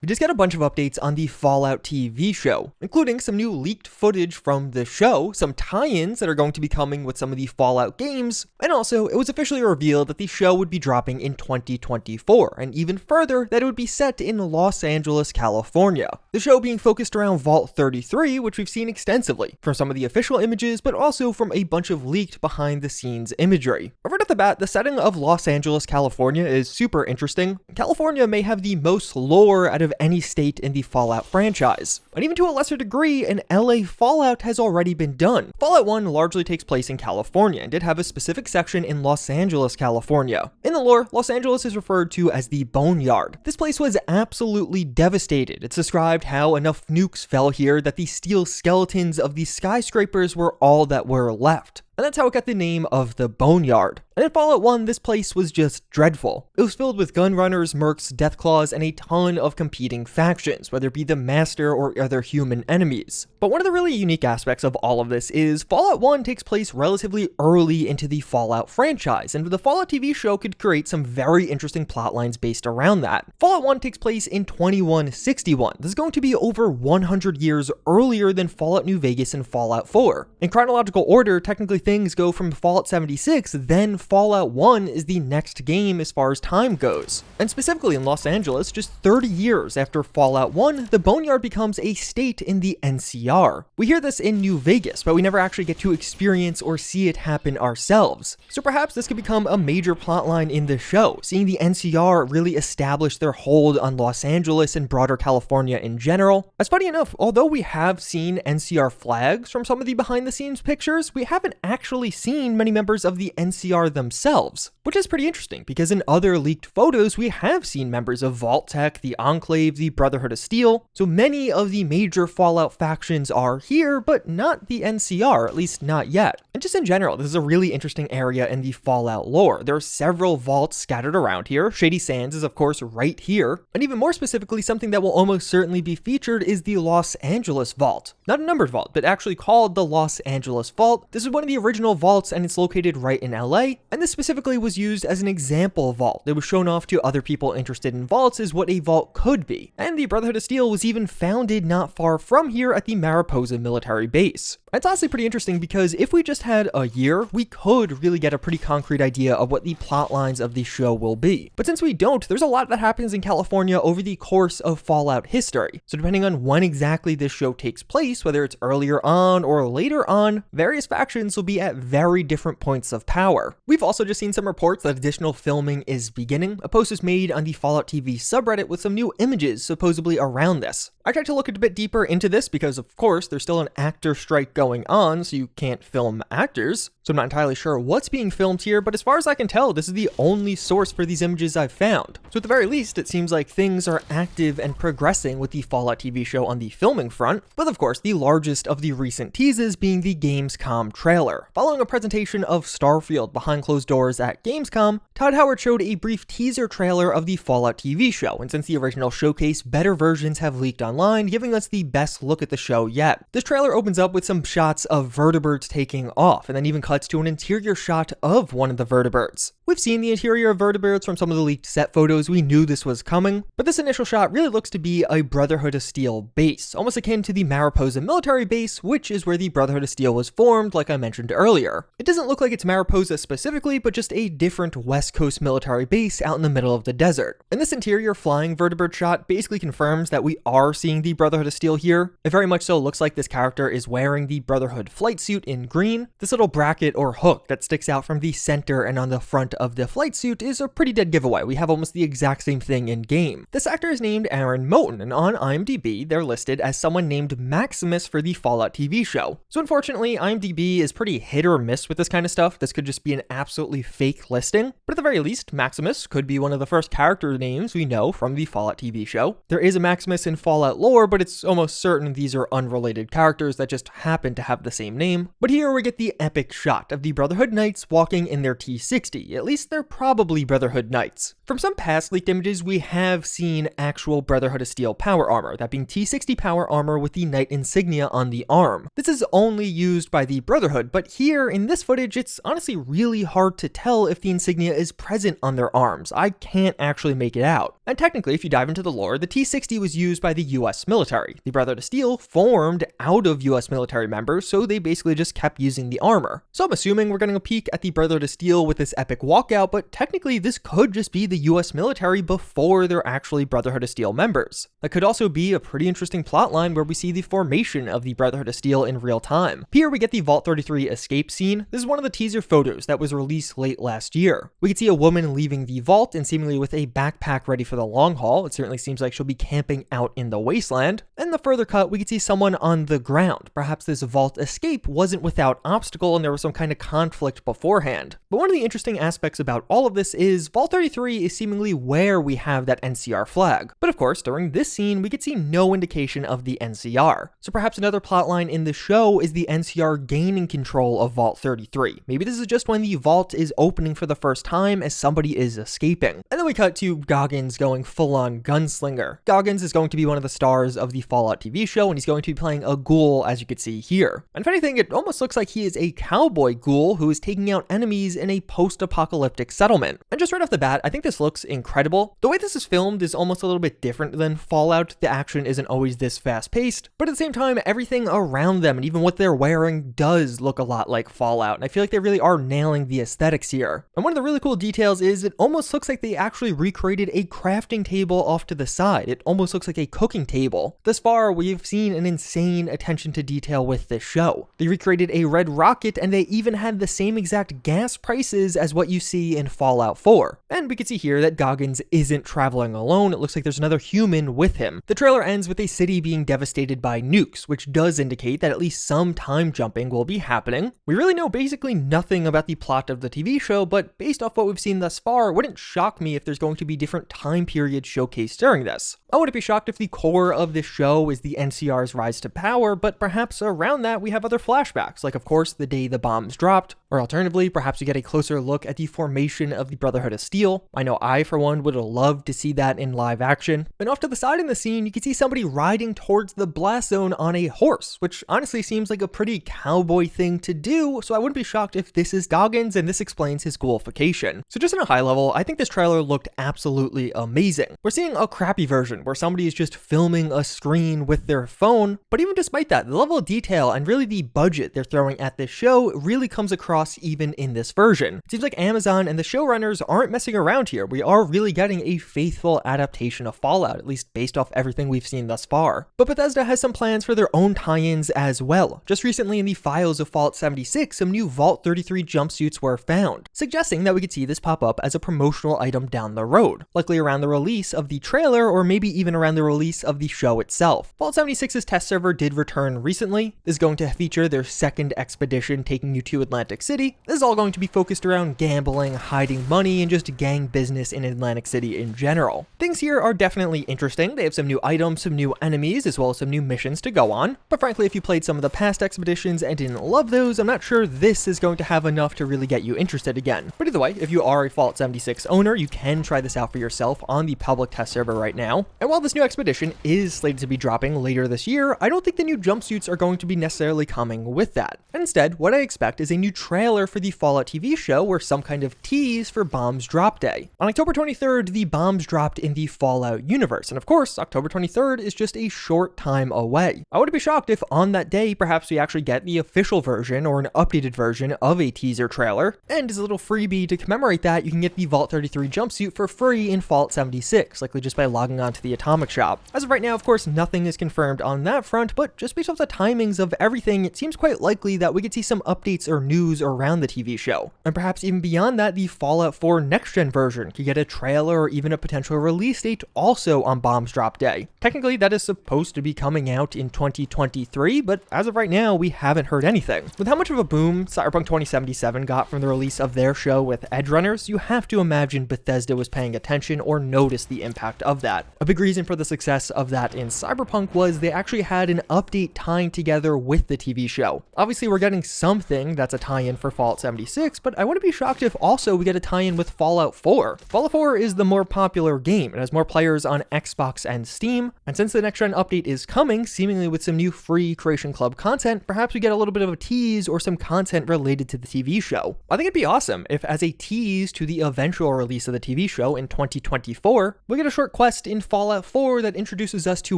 just got a bunch of updates on the Fallout TV show, including some new leaked footage from the show, some tie-ins that are going to be coming with some of the Fallout games, and also it was officially revealed that the show would be dropping in 2024, and even further, that it would be set in Los Angeles, California. The show being focused around Vault 33, which we've seen extensively, from some of the official images, but also from a bunch of leaked behind-the-scenes imagery. Right off the bat, the setting of Los Angeles, California is super interesting. California may have the most lore out of any state in the Fallout franchise, and even to a lesser degree, an LA Fallout has already been done. Fallout 1 largely takes place in California and did have a specific section in Los Angeles, California. In the lore, Los Angeles is referred to as the Boneyard. This place was absolutely devastated. It's described how enough nukes fell here that the steel skeletons of the skyscrapers were all that were left. And that's how it got the name of the Boneyard. And in Fallout 1, this place was just dreadful. It was filled with gunrunners, mercs, deathclaws, and a ton of competing factions, whether it be the Master or other human enemies. But one of the really unique aspects of all of this is Fallout 1 takes place relatively early into the Fallout franchise, and the Fallout TV show could create some very interesting plot lines based around that. Fallout 1 takes place in 2161. This is going to be over 100 years earlier than Fallout New Vegas and Fallout 4. In chronological order, technically things go from Fallout 76, then Fallout 1 is the next game as far as time goes. And specifically in Los Angeles, just 30 years after Fallout 1, the Boneyard becomes a state in the NCR. We hear this in New Vegas, but we never actually get to experience or see it happen ourselves. So perhaps this could become a major plotline in the show, seeing the NCR really establish their hold on Los Angeles and broader California in general. As funny enough, although we have seen NCR flags from some of the behind-the-scenes pictures, we haven't actually seen many members of the NCR themselves, which is pretty interesting because in other leaked photos we have seen members of Vault-Tec, the Enclave, the Brotherhood of Steel, so many of the major Fallout factions are here, but not the NCR, at least not yet. And just in general, this is a really interesting area in the Fallout lore. There are several vaults scattered around here. Shady Sands is of course right here, and even more specifically, something that will almost certainly be featured is the Los Angeles Vault. Not a numbered vault, but actually called the Los Angeles Vault. This is one of the original vaults and it's located right in LA, and this specifically was used as an example vault. It was shown off to other people interested in vaults as what a vault could be, and the Brotherhood of Steel was even founded not far from here at the Mariposa military base. It's honestly pretty interesting because if we just had a year, we could really get a pretty concrete idea of what the plot lines of the show will be. But since we don't, there's a lot that happens in California over the course of Fallout history. So depending on when exactly this show takes place, whether it's earlier on or later on, various factions will be at very different points of power. We've also just seen some reports that additional filming is beginning. A post was made on the Fallout TV subreddit with some new images supposedly around this. I tried to look a bit deeper into this because of course there's still an actor strike going on, so you can't film actors. So I'm not entirely sure what's being filmed here, but as far as I can tell, this is the only source for these images I've found. So at the very least, it seems like things are active and progressing with the Fallout TV show on the filming front, with of course the largest of the recent teases being the Gamescom trailer. Following a presentation of Starfield behind closed doors at Gamescom, Todd Howard showed a brief teaser trailer of the Fallout TV show, and since the original showcase, better versions have leaked online, giving us the best look at the show yet. This trailer opens up with some shots of vertebrates taking off, and then even cuts to an interior shot of one of the vertebrates. We've seen the interior of vertebrates from some of the leaked set photos. We knew this was coming, but this initial shot really looks to be a Brotherhood of Steel base, almost akin to the Mariposa military base, which is where the Brotherhood of Steel was formed, like I mentioned earlier. It doesn't look like it's Mariposa specifically, but just a different West Coast military base out in the middle of the desert. And this interior flying vertebrate shot basically confirms that we are seeing the Brotherhood of Steel here. It very much so looks like this character is wearing the Brotherhood flight suit in green. This little bracket or hook that sticks out from the center and on the front of the flight suit is a pretty dead giveaway. We have almost the exact same thing in game. This actor is named Aaron Moten, and on IMDb, they're listed as someone named Maximus for the Fallout TV show. So unfortunately, IMDb is pretty hit or miss with this kind of stuff. This could just be an absolutely fake listing, but at the very least, Maximus could be one of the first character names we know from the Fallout TV show. There is a Maximus in Fallout lore, but it's almost certain these are unrelated characters that just happen to have the same name. But here we get the epic shot of the Brotherhood Knights walking in their T-60, at least they're probably Brotherhood Knights. From some past leaked images, we have seen actual Brotherhood of Steel power armor, that being T60 power armor with the Knight insignia on the arm. This is only used by the Brotherhood, but here in this footage, it's honestly really hard to tell if the insignia is present on their arms. I can't actually make it out. And technically, if you dive into the lore, the T60 was used by the US military. The Brotherhood of Steel formed out of US military members, so they basically just kept using the armor. So I'm assuming we're getting a peek at the Brotherhood of Steel with this epic walkout, but technically this could just be the US military before they're actually Brotherhood of Steel members. That could also be a pretty interesting plotline where we see the formation of the Brotherhood of Steel in real time. Here we get the Vault 33 escape scene. This is one of the teaser photos that was released late last year. We can see a woman leaving the vault and seemingly with a backpack ready for the long haul. It certainly seems like she'll be camping out in the wasteland. And the further cut, we can see someone on the ground. Perhaps this vault escape wasn't without obstacle and there was some kind of conflict beforehand. But one of the interesting aspects about all of this is Vault 33 is seemingly where we have that NCR flag. But of course, during this scene, we could see no indication of the NCR. So perhaps another plotline in the show is the NCR gaining control of Vault 33. Maybe this is just when the vault is opening for the first time as somebody is escaping. And then we cut to Goggins going full-on gunslinger. Goggins is going to be one of the stars of the Fallout TV show, and he's going to be playing a ghoul, as you can see here. And if anything, it almost looks like he is a cowboy ghoul who is taking out enemies in a post-apocalyptic settlement. And just right off the bat, I think this looks incredible. The way this is filmed is almost a little bit different than Fallout. The action isn't always this fast-paced, but at the same time, everything around them and even what they're wearing does look a lot like Fallout, and I feel like they really are nailing the aesthetics here. And one of the really cool details is it almost looks like they actually recreated a crafting table off to the side. It almost looks like a cooking table. Thus far, we've seen an insane attention to detail with this show. They recreated a red rocket, and they even had the same exact gas prices as what you see in Fallout 4. And we can see here that Goggins isn't traveling alone. It looks like there's another human with him. The trailer ends with a city being devastated by nukes, which does indicate that at least some time jumping will be happening. We really know basically nothing about the plot of the TV show, but based off what we've seen thus far, it wouldn't shock me if there's going to be different time periods showcased during this. I wouldn't be shocked if the core of this show is the NCR's rise to power, but perhaps around that we have other flashbacks, like of course the day the bombs dropped, or alternatively, perhaps we get a closer look at the formation of the Brotherhood of Steel. I know I, for one, would have loved to see that in live action. And off to the side in the scene, you can see somebody riding towards the blast zone on a horse, which honestly seems like a pretty cowboy thing to do, so I wouldn't be shocked if this is Goggins and this explains his ghoulification. So just on a high level, I think this trailer looked absolutely amazing. We're seeing a crappy version where somebody is just filming a screen with their phone, but even despite that, the level of detail and really the budget they're throwing at this show really comes across even in this version. It seems like Amazon and the showrunners aren't messing around here. We are really getting a faithful adaptation of Fallout, at least based off everything we've seen thus far. But Bethesda has some plans for their own tie-ins as well. Just recently in the files of Fallout 76, some new Vault 33 jumpsuits were found, suggesting that we could see this pop up as a promotional item down the road, likely around the release of the trailer or maybe even around the release of the show itself. Fallout 76's test server did return recently. This is going to feature their second expedition taking you to Atlantic City. This is all going to be focused around gambling, hiding money, and just gang business in Atlantic City in general. Things here are definitely interesting. They have some new items, some new enemies, as well as some new missions to go on. But frankly, if you played some of the past expeditions and didn't love those, I'm not sure this is going to have enough to really get you interested again. But either way, if you are a Fallout 76 owner, you can try this out for yourself on the public test server right now. And while this new expedition is slated to be dropping later this year, I don't think the new jumpsuits are going to be necessarily coming with that. And instead, what I expect is a new trailer for the Fallout TV show or some kind of tease for Bombs Drop Day. On October 23rd, the bombs dropped in the Fallout universe, and of course, October 23rd is just a short time away. I wouldn't be shocked if on that day, perhaps we actually get the official version or an updated version of a teaser trailer. And as a little freebie to commemorate that, you can get the Vault 33 jumpsuit for free in Fallout 76, likely just by logging on to the Atomic Shop. As of right now, of course, nothing is confirmed on that front, but just based off the timings of everything, it seems quite likely that we could see some updates or news around the TV show. And perhaps even beyond that, the Fallout 4 next-gen version could get a trailer or even a potential release date also on Bombs Drop Day. Technically, that is supposed to be coming out in 2023, but as of right now, we haven't heard anything. With how much of a boom Cyberpunk 2077 got from the release of their show with Edgerunners, you have to imagine Bethesda was paying attention or noticed the impact of that. A big reason for the success of that in Cyberpunk was they actually had an update tying together with the TV show. Obviously, we're getting something that's a tie-in for Fallout 76, but I wouldn't be shocked if also we get a tie-in with Fallout 4. Fallout 4 is the more popular game. It has more players on Xbox and Steam, and since the next-gen update is coming, seemingly with some new free Creation Club content, perhaps we get a little bit of a tease or some content related to the TV show. I think it'd be awesome if, as a tease to the eventual release of the TV show in 2024, we get a short quest in Fallout 4 that introduces us to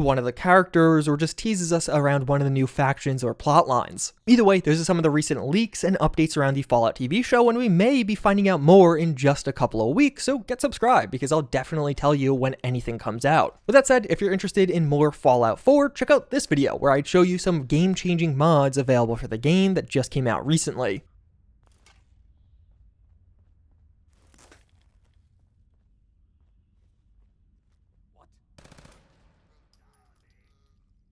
one of the characters or just teases us around one of the new factions or plot lines. Either way, those are some of the recent leaks and updates around the Fallout TV show, and we may be finding out more in just a couple of weeks, so get subscribed because I'll definitely tell you when anything comes out. With that said, if you're interested in more Fallout 4, check out this video where I'd show you some game-changing mods available for the game that just came out recently.